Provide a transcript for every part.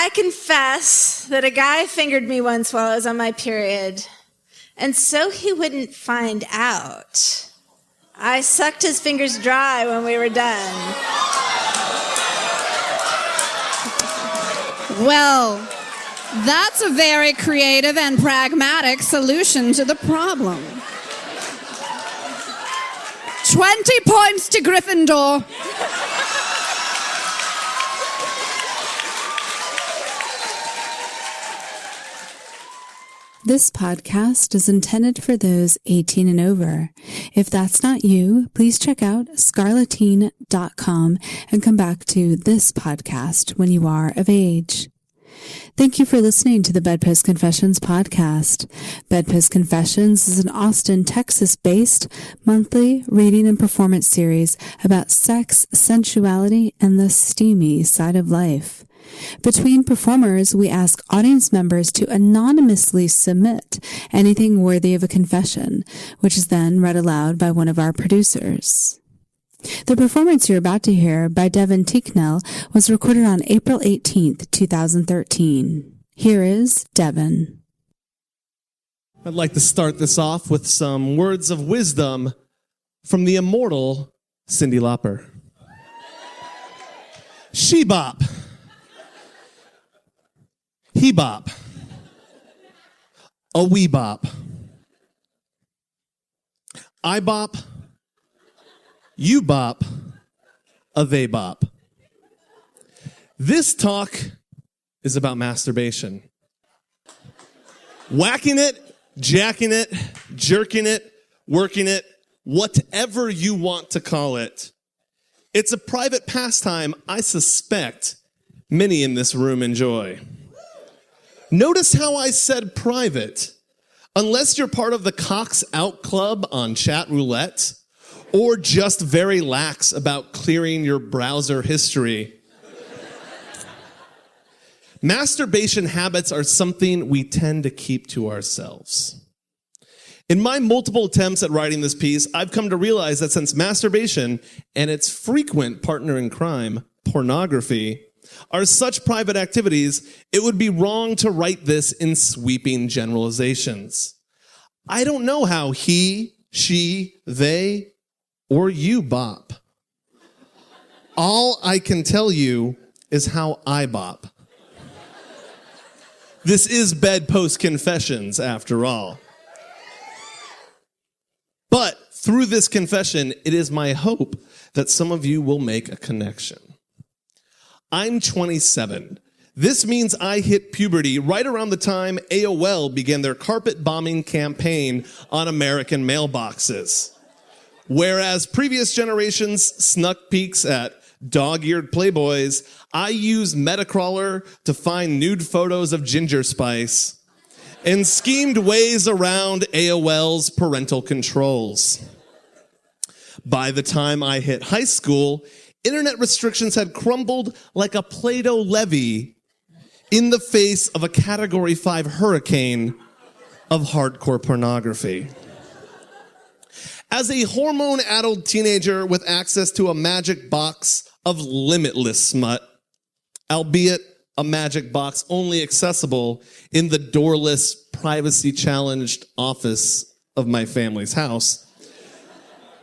I confess that a guy fingered me once while I was on my period, and so he wouldn't find out, I sucked his fingers dry when we were done. Well, that's a very creative and pragmatic solution to the problem. 20 points to Gryffindor. This podcast is intended for those 18 and over. If that's not you, please check out scarletine.com and come back to this podcast when you are of age. Thank you for listening to the BedPost Confessions podcast. BedPost Confessions is an Austin, Texas-based monthly reading and performance series about sex, sensuality, and the steamy side of life. Between performers, we ask audience members to anonymously submit anything worthy of a confession, which is then read aloud by one of our producers. The performance you're about to hear by Devon Tinckell was recorded on April 18th, 2013. Here is Devon. I'd like to start this off with some words of wisdom from the immortal Cyndi Lauper. She bop. He bop. A wee bop. I bop. You bop. A they bop. This talk is about masturbation. Whacking it, jacking it, jerking it, working it, whatever you want to call it. It's a private pastime I suspect many in this room enjoy. Notice how I said private. Unless you're part of the Cocks Out Club on chat roulette, or just very lax about clearing your browser history. Masturbation habits are something we tend to keep to ourselves. In my multiple attempts at writing this piece, I've come to realize that since masturbation and its frequent partner in crime, pornography, are such private activities, it would be wrong to write this in sweeping generalizations. I don't know how he, she, they, or you bop. All I can tell you is how I bop. This is BedPost Confessions, after all. But through this confession, it is my hope that some of you will make a connection. I'm 27. This means I hit puberty right around the time AOL began their carpet bombing campaign on American mailboxes. Whereas previous generations snuck peeks at dog-eared Playboys, I used Metacrawler to find nude photos of Ginger Spice and schemed ways around AOL's parental controls. By the time I hit high school, internet restrictions had crumbled like a Play-Doh levee in the face of a Category 5 hurricane of hardcore pornography. As a hormone-addled teenager with access to a magic box of limitless smut, albeit a magic box only accessible in the doorless, privacy-challenged office of my family's house,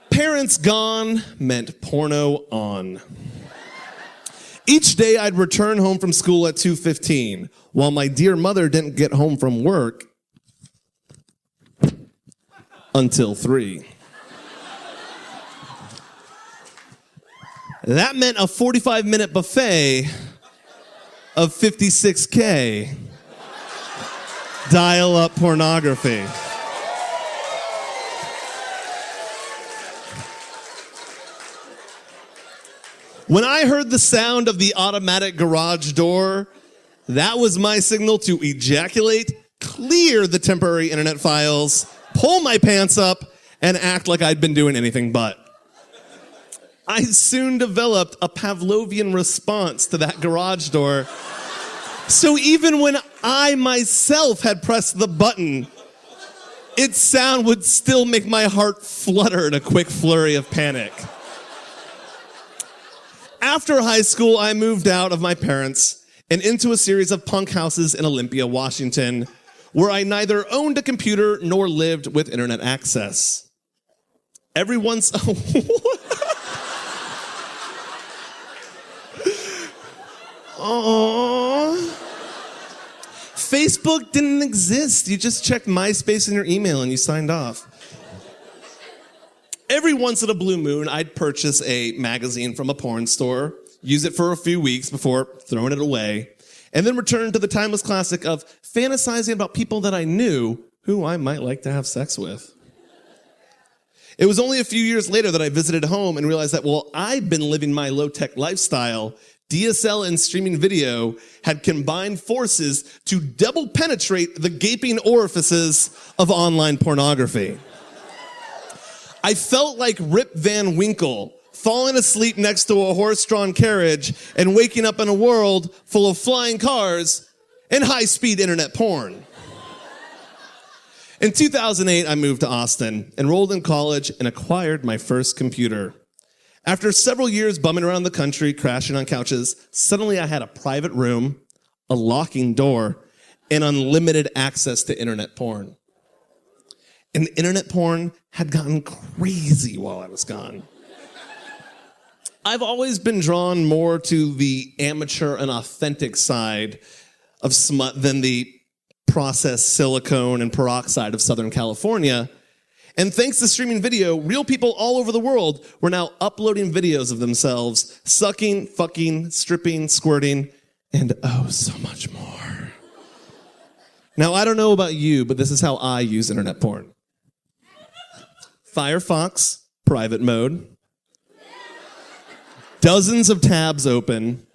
parents gone meant porno on. Each day I'd return home from school at 2:15, while my dear mother didn't get home from work until 3. That meant a 45-minute buffet of 56K dial-up pornography. When I heard the sound of the automatic garage door, that was my signal to ejaculate, clear the temporary internet files, pull my pants up, and act like I'd been doing anything but. I soon developed a Pavlovian response to that garage door. So even when I myself had pressed the button, its sound would still make my heart flutter in a quick flurry of panic. After high school, I moved out of my parents' and into a series of punk houses in Olympia, Washington, where I neither owned a computer nor lived with internet access. Every once... Aww. Facebook didn't exist. You just checked MySpace in your email and you signed off. Every once in a blue moon, I'd purchase a magazine from a porn store, use it for a few weeks before throwing it away, and then return to the timeless classic of fantasizing about people that I knew who I might like to have sex with. It was only a few years later that I visited home and realized that while I'd been living my low-tech lifestyle, DSL and streaming video had combined forces to double penetrate the gaping orifices of online pornography. I felt like Rip Van Winkle, falling asleep next to a horse-drawn carriage and waking up in a world full of flying cars and high-speed internet porn. In 2008, I moved to Austin, enrolled in college, and acquired my first computer. After several years bumming around the country, crashing on couches, suddenly I had a private room, a locking door, and unlimited access to internet porn. And internet porn had gotten crazy while I was gone. I've always been drawn more to the amateur and authentic side of smut than the processed silicone and peroxide of Southern California. And thanks to streaming video, real people all over the world were now uploading videos of themselves, sucking, fucking, stripping, squirting, and oh, so much more. Now, I don't know about you, but this is how I use internet porn. Firefox, private mode. Dozens of tabs open.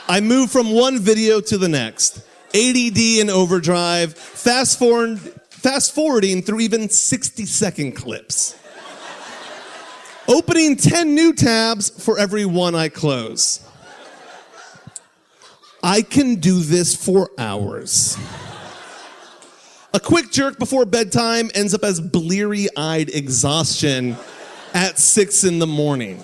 I move from one video to the next. ADD and overdrive, fast forwarding through even 60-second clips. Opening 10 new tabs for every one I close. I can do this for hours. A quick jerk before bedtime ends up as bleary-eyed exhaustion at 6 a.m.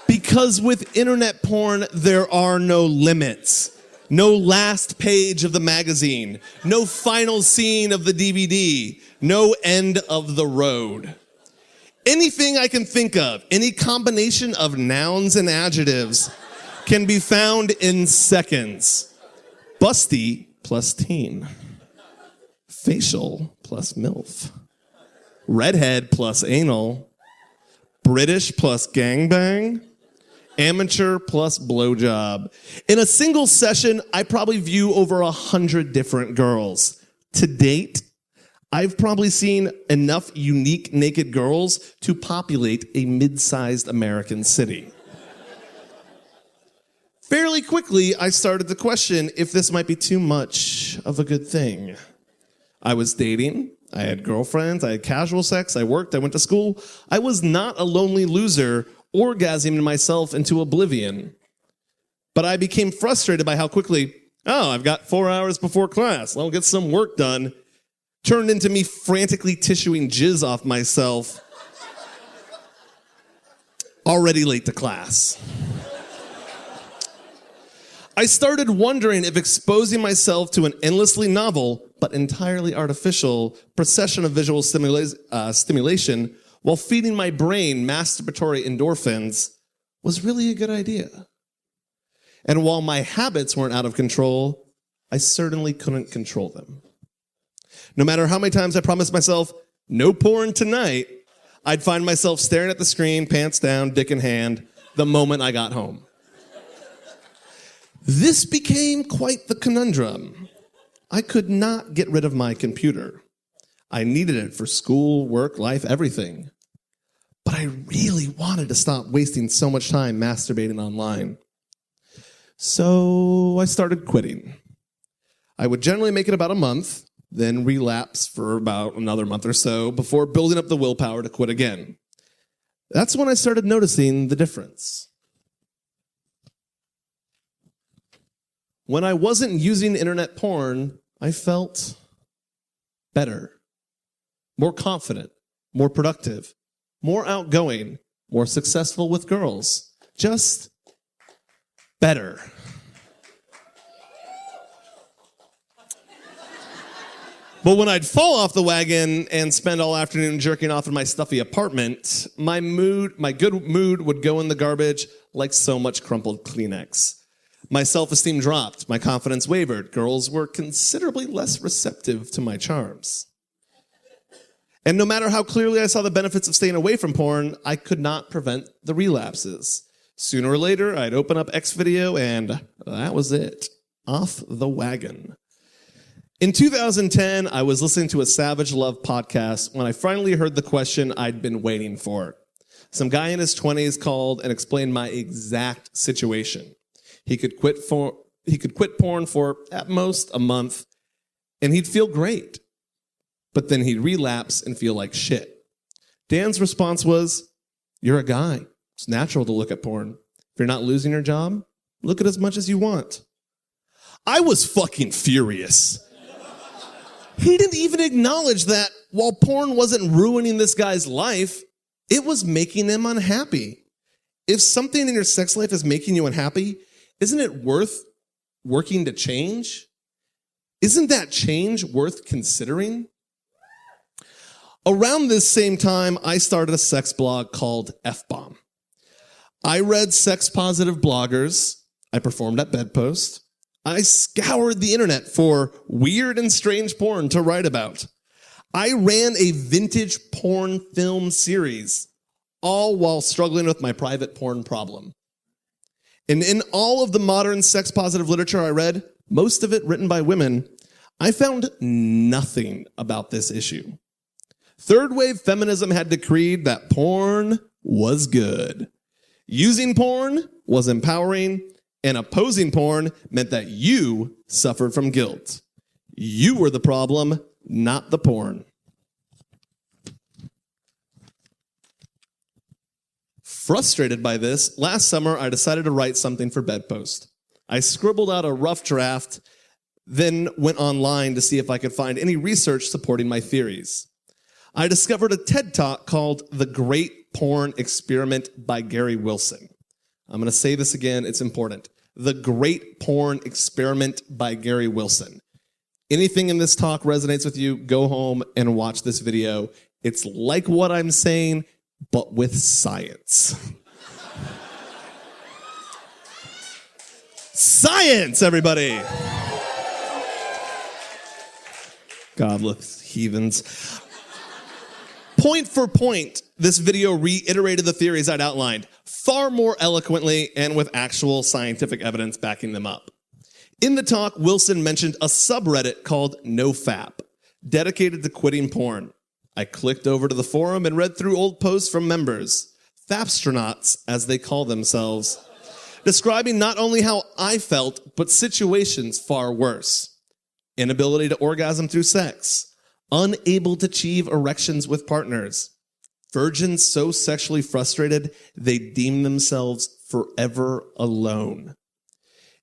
Because with internet porn, there are no limits. No last page of the magazine. No final scene of the DVD. No end of the road. Anything I can think of, any combination of nouns and adjectives, can be found in seconds. Busty plus teen. Facial plus MILF. Redhead plus anal. British plus gangbang. Amateur plus blowjob. In a single session, I probably view over 100 different girls. To date, I've probably seen enough unique naked girls to populate a mid-sized American city. Fairly quickly, I started to question if this might be too much of a good thing. I was dating, I had girlfriends, I had casual sex, I worked, I went to school. I was not a lonely loser orgasming myself into oblivion. But I became frustrated by how quickly, I've got 4 hours before class, I'll get some work done, turned into me frantically tissuing jizz off myself, already late to class. I started wondering if exposing myself to an endlessly novel, but entirely artificial, procession of visual stimulation while feeding my brain masturbatory endorphins was really a good idea. And while my habits weren't out of control, I certainly couldn't control them. No matter how many times I promised myself, no porn tonight, I'd find myself staring at the screen, pants down, dick in hand, the moment I got home. This became quite the conundrum. I could not get rid of my computer. I needed it for school, work, life, everything. But I really wanted to stop wasting so much time masturbating online. So I started quitting. I would generally make it about a month, then relapse for about another month or so before building up the willpower to quit again. That's when I started noticing the difference. When I wasn't using internet porn, I felt better, more confident, more productive, more outgoing, more successful with girls. Just better. But when I'd fall off the wagon and spend all afternoon jerking off in my stuffy apartment, my good mood would go in the garbage like so much crumpled Kleenex. My self-esteem dropped, my confidence wavered. Girls were considerably less receptive to my charms. And no matter how clearly I saw the benefits of staying away from porn, I could not prevent the relapses. Sooner or later, I'd open up Xvideo and that was it. Off the wagon. In 2010, I was listening to a Savage Love podcast when I finally heard the question I'd been waiting for. Some guy in his 20s called and explained my exact situation. He could quit porn for, at most, a month, and he'd feel great. But then he'd relapse and feel like shit. Dan's response was, "You're a guy. It's natural to look at porn. If you're not losing your job, look at as much as you want." I was fucking furious. He didn't even acknowledge that while porn wasn't ruining this guy's life, it was making him unhappy. If something in your sex life is making you unhappy, isn't it worth working to change? Isn't that change worth considering? Around this same time, I started a sex blog called F-Bomb. I read sex-positive bloggers. I performed at BedPost. I scoured the internet for weird and strange porn to write about. I ran a vintage porn film series, all while struggling with my private porn problem. And in all of the modern sex-positive literature I read, most of it written by women, I found nothing about this issue. Third-wave feminism had decreed that porn was good. Using porn was empowering, and opposing porn meant that you suffered from guilt. You were the problem, not the porn. Frustrated by this, last summer I decided to write something for BedPost. I scribbled out a rough draft, then went online to see if I could find any research supporting my theories. I discovered a TED Talk called The Great Porn Experiment by Gary Wilson. I'm going to say this again, it's important. The Great Porn Experiment by Gary Wilson. Anything in this talk resonates with you, go home and watch this video. It's like what I'm saying, but with science. Science, everybody! Godless heathens. Point for point, this video reiterated the theories I'd outlined, far more eloquently and with actual scientific evidence backing them up. In the talk, Wilson mentioned a subreddit called NoFap, dedicated to quitting porn. I clicked over to the forum and read through old posts from members, Fapstronauts as they call themselves, describing not only how I felt, but situations far worse. Inability to orgasm through sex, unable to achieve erections with partners, virgins so sexually frustrated they deem themselves forever alone.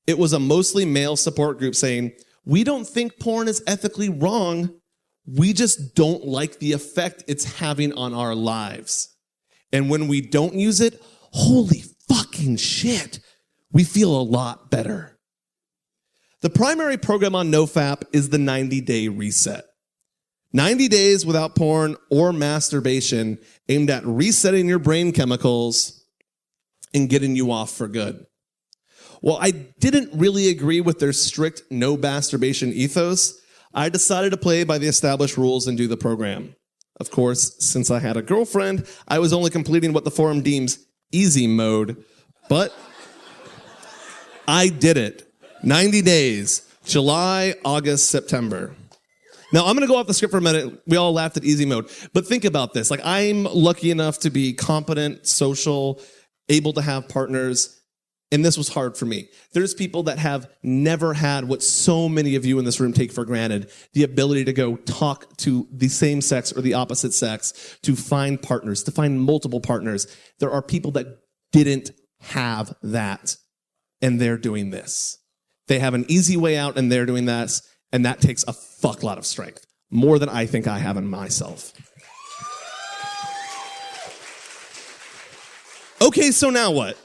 It was a mostly male support group saying, "We don't think porn is ethically wrong. We just don't like the effect it's having on our lives. And when we don't use it, holy fucking shit, we feel a lot better." The primary program on NoFap is the 90-day reset. 90 days without porn or masturbation aimed at resetting your brain chemicals and getting you off for good. While I didn't really agree with their strict no masturbation ethos, I decided to play by the established rules and do the program. Of course, since I had a girlfriend, I was only completing what the forum deems easy mode, but I did it. 90 days, July, August, September. Now, I'm going to go off the script for a minute. We all laughed at easy mode. But think about this. Like, I'm lucky enough to be competent, social, able to have partners, and this was hard for me. There's people that have never had what so many of you in this room take for granted, the ability to go talk to the same sex or the opposite sex, to find partners, to find multiple partners. There are people that didn't have that, and they're doing this. They have an easy way out, and they're doing that. And that takes a fuck lot of strength, more than I think I have in myself. Okay, so now what?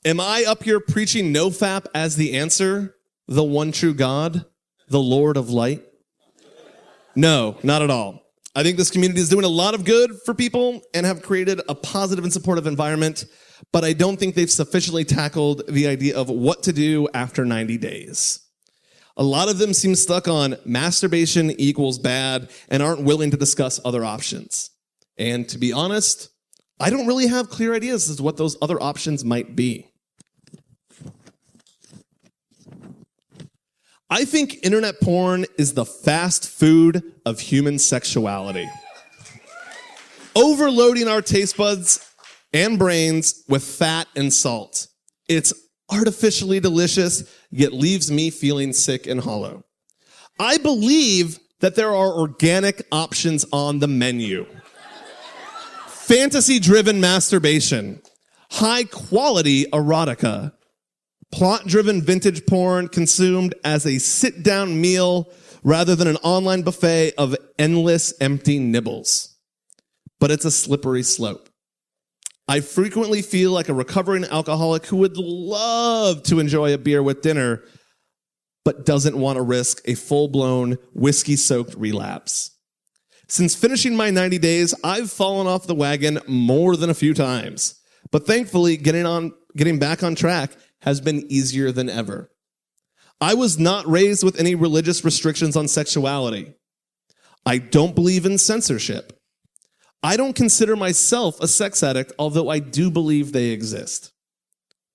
Am I up here preaching nofap as the answer? The one true God? The Lord of light? No, not at all. I think this community is doing a lot of good for people and have created a positive and supportive environment, but I don't think they've sufficiently tackled the idea of what to do after 90 days. A lot of them seem stuck on masturbation equals bad and aren't willing to discuss other options. And to be honest, I don't really have clear ideas as to what those other options might be. I think internet porn is the fast food of human sexuality. Overloading our taste buds and brains with fat and salt. It's artificially delicious, yet leaves me feeling sick and hollow. I believe that there are organic options on the menu. Fantasy-driven masturbation, high-quality erotica, plot-driven vintage porn consumed as a sit-down meal rather than an online buffet of endless empty nibbles. But it's a slippery slope. I frequently feel like a recovering alcoholic who would love to enjoy a beer with dinner, but doesn't want to risk a full-blown whiskey-soaked relapse. Since finishing my 90 days, I've fallen off the wagon more than a few times. But thankfully, getting back on track has been easier than ever. I was not raised with any religious restrictions on sexuality. I don't believe in censorship. I don't consider myself a sex addict, although I do believe they exist.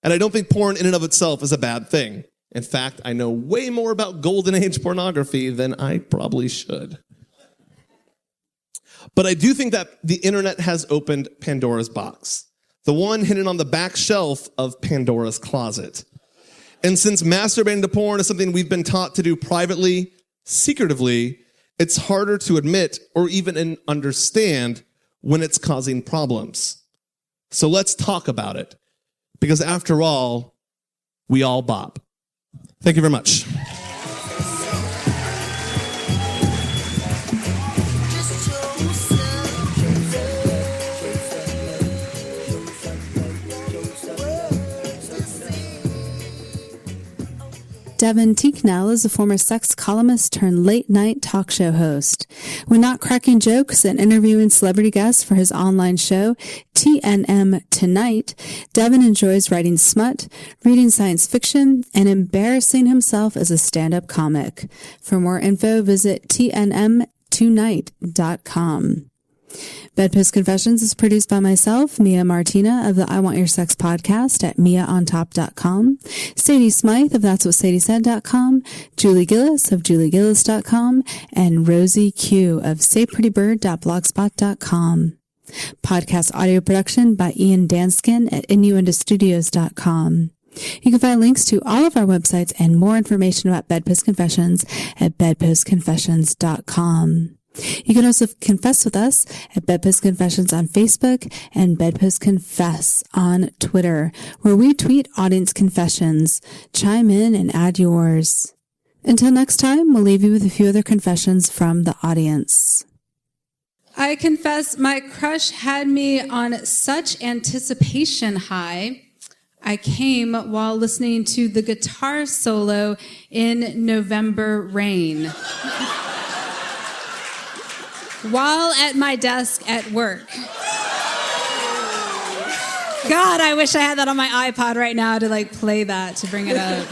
And I don't think porn in and of itself is a bad thing. In fact, I know way more about golden age pornography than I probably should. But I do think that the internet has opened Pandora's box. The one hidden on the back shelf of Pandora's closet. And since masturbating to porn is something we've been taught to do privately, secretively, it's harder to admit or even understand when it's causing problems. So let's talk about it. Because after all, we all bop. Thank you very much. Devon Tinckell is a former sex columnist turned late-night talk show host. When not cracking jokes and interviewing celebrity guests for his online show, TNM Tonight, Devon enjoys writing smut, reading science fiction, and embarrassing himself as a stand-up comic. For more info, visit tnmtonight.com. BedPost Confessions is produced by myself, Mia Martina of the I Want Your Sex podcast at miaontop.com, Sadie Smythe of That's What Sadie Said.com, Julie Gillis of juliegillis.com, and Rosie Q of sayprettybird.blogspot.com. Podcast audio production by Ian Danskin at innuendostudios.com. You can find links to all of our websites and more information about BedPost Confessions at bedpostconfessions.com. You can also confess with us at BedPost Confessions on Facebook and BedPost Confess on Twitter, where we tweet audience confessions. Chime in and add yours. Until next time, we'll leave you with a few other confessions from the audience. I confess my crush had me on such anticipation high. I came while listening to the guitar solo in November Rain. While at my desk at work. God, I wish I had that on my iPod right now to play that, to bring it up.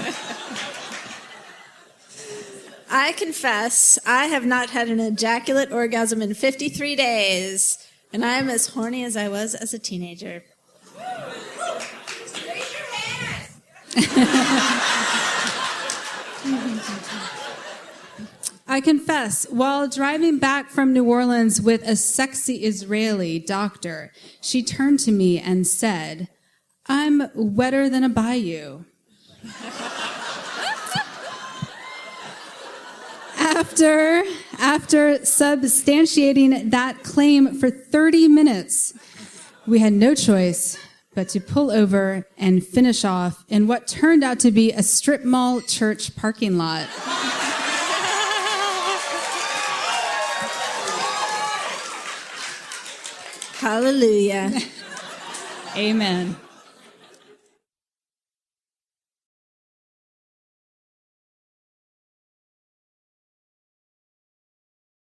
I confess, I have not had an ejaculate orgasm in 53 days, and I am as horny as I was as a teenager. Raise your hands! I confess, while driving back from New Orleans with a sexy Israeli doctor, she turned to me and said, "I'm wetter than a bayou." After substantiating that claim for 30 minutes, we had no choice but to pull over and finish off in what turned out to be a strip mall church parking lot. Hallelujah. Amen.